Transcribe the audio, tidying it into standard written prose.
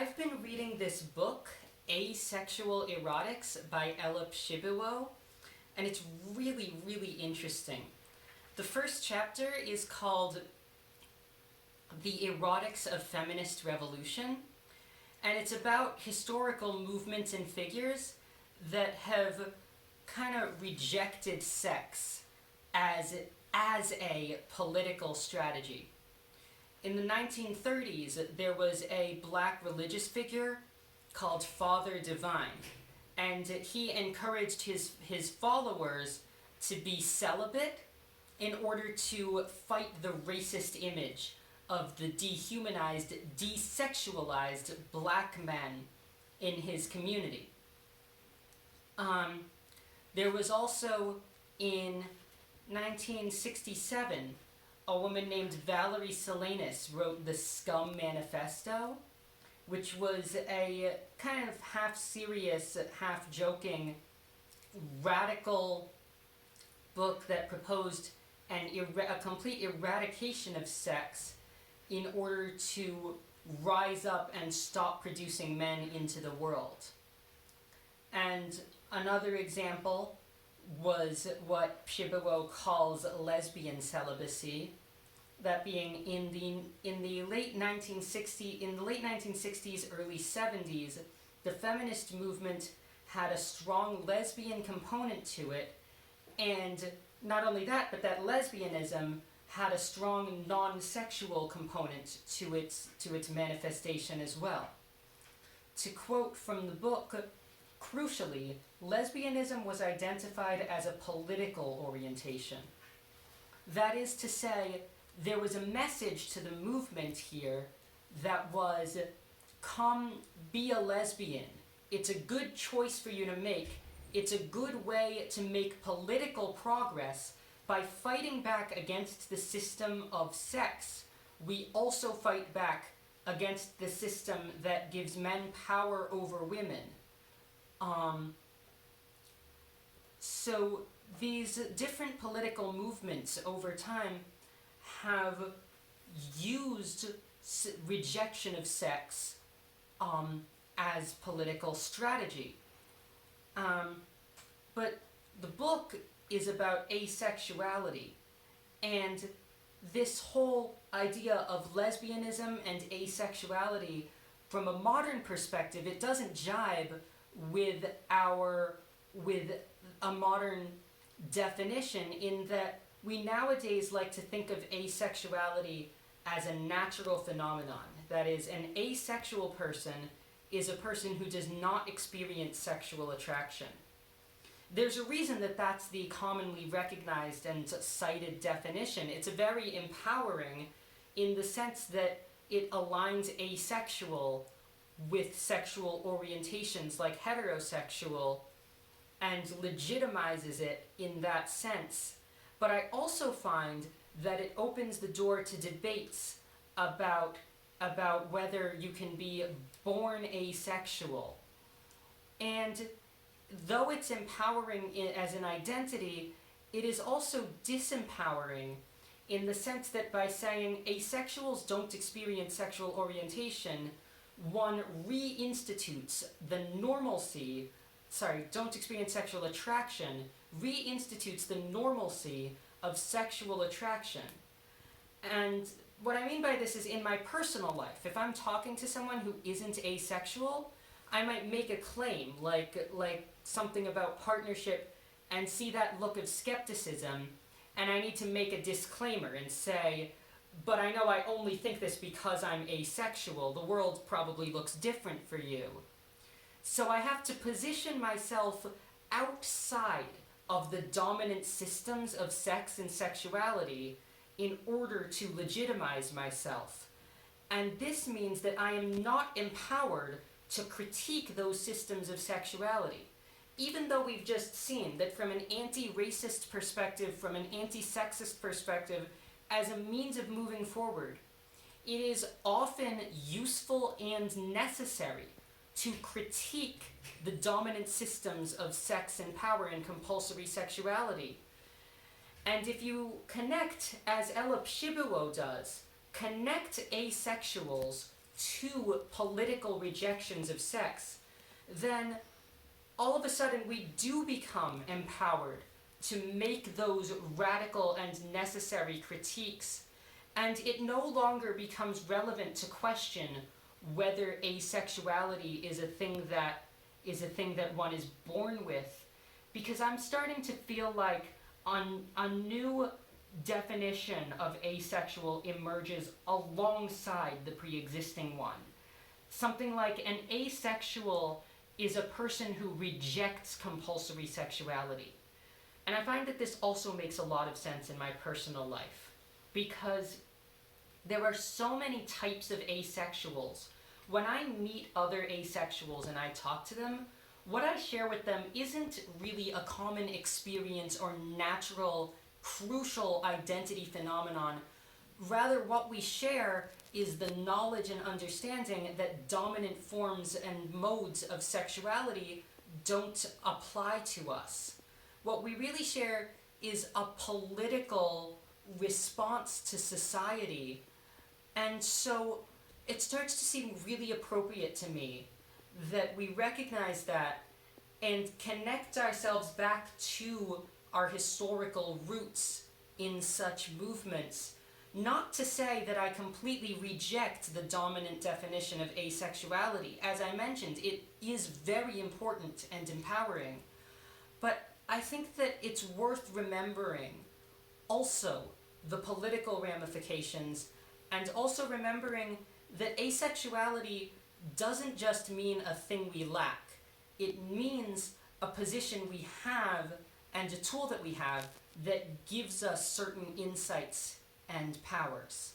I've been reading this book, Asexual Erotics by Przybylo, and it's really, really interesting. The first chapter is called The Erotics of Feminist Revolution, and it's about historical movements and figures that have kind of rejected sex as a political strategy. In the 1930s, there was a black religious figure called Father Divine, and he encouraged his followers to be celibate in order to fight the racist image of the dehumanized, desexualized black men in his community. There was also, in 1967, a woman named Valerie Solanas wrote the Scum Manifesto, which was a kind of half-serious, half-joking, radical book that proposed a complete eradication of sex in order to rise up and stop producing men into the world. And another example was what Przybylo calls lesbian celibacy, that being in the late 1960s, early 70s, the feminist movement had a strong lesbian component to it, and not only that, but that lesbianism had a strong non-sexual component to its manifestation as well. To quote from the book, crucially, lesbianism was identified as a political orientation. That is to say, there was a message to the movement here that was, come be a lesbian. It's a good choice for you to make. It's a good way to make political progress by fighting back against the system of sex. We also fight back against the system that gives men power over women. So these different political movements over time have used rejection of sex as political strategy. But the book is about asexuality, and this whole idea of lesbianism and asexuality, from a modern perspective, it doesn't jibe with a modern definition, in that we nowadays like to think of asexuality as a natural phenomenon. That is, an asexual person is a person who does not experience sexual attraction. There's a reason that that's the commonly recognized and cited definition. It's very empowering in the sense that it aligns asexual with sexual orientations like heterosexual and legitimizes it in that sense. But I also find that it opens the door to debates about whether you can be born asexual. And though it's empowering as an identity, it is also disempowering in the sense that by saying asexuals don't experience sexual orientation, one reinstitutes the normalcy, don't experience sexual attraction, reinstitutes the normalcy of sexual attraction. And what I mean by this is, in my personal life, if I'm talking to someone who isn't asexual, I might make a claim like something about partnership and see that look of skepticism, and I need to make a disclaimer and say, but I know I only think this because I'm asexual. The world probably looks different for you. So I have to position myself outside of the dominant systems of sex and sexuality in order to legitimize myself. And this means that I am not empowered to critique those systems of sexuality. Even though we've just seen that from an anti-racist perspective, from an anti-sexist perspective, as a means of moving forward, it is often useful and necessary to critique the dominant systems of sex and power and compulsory sexuality. And if you connect, as Przybylo does, connect asexuals to political rejections of sex, then all of a sudden we do become empowered to make those radical and necessary critiques, and it no longer becomes relevant to question whether asexuality is a thing that one is born with, because I'm starting to feel like a new definition of asexual emerges alongside the pre-existing one. Something like an asexual is a person who rejects compulsory sexuality. And I find that this also makes a lot of sense in my personal life, because there are so many types of asexuals. When I meet other asexuals and I talk to them, what I share with them isn't really a common experience or natural, crucial identity phenomenon. Rather, what we share is the knowledge and understanding that dominant forms and modes of sexuality don't apply to us. What we really share is a political response to society. And so it starts to seem really appropriate to me that we recognize that and connect ourselves back to our historical roots in such movements. Not to say that I completely reject the dominant definition of asexuality. As I mentioned, it is very important and empowering. But I think that it's worth remembering also the political ramifications, and also remembering that asexuality doesn't just mean a thing we lack. It means a position we have and a tool that we have that gives us certain insights and powers.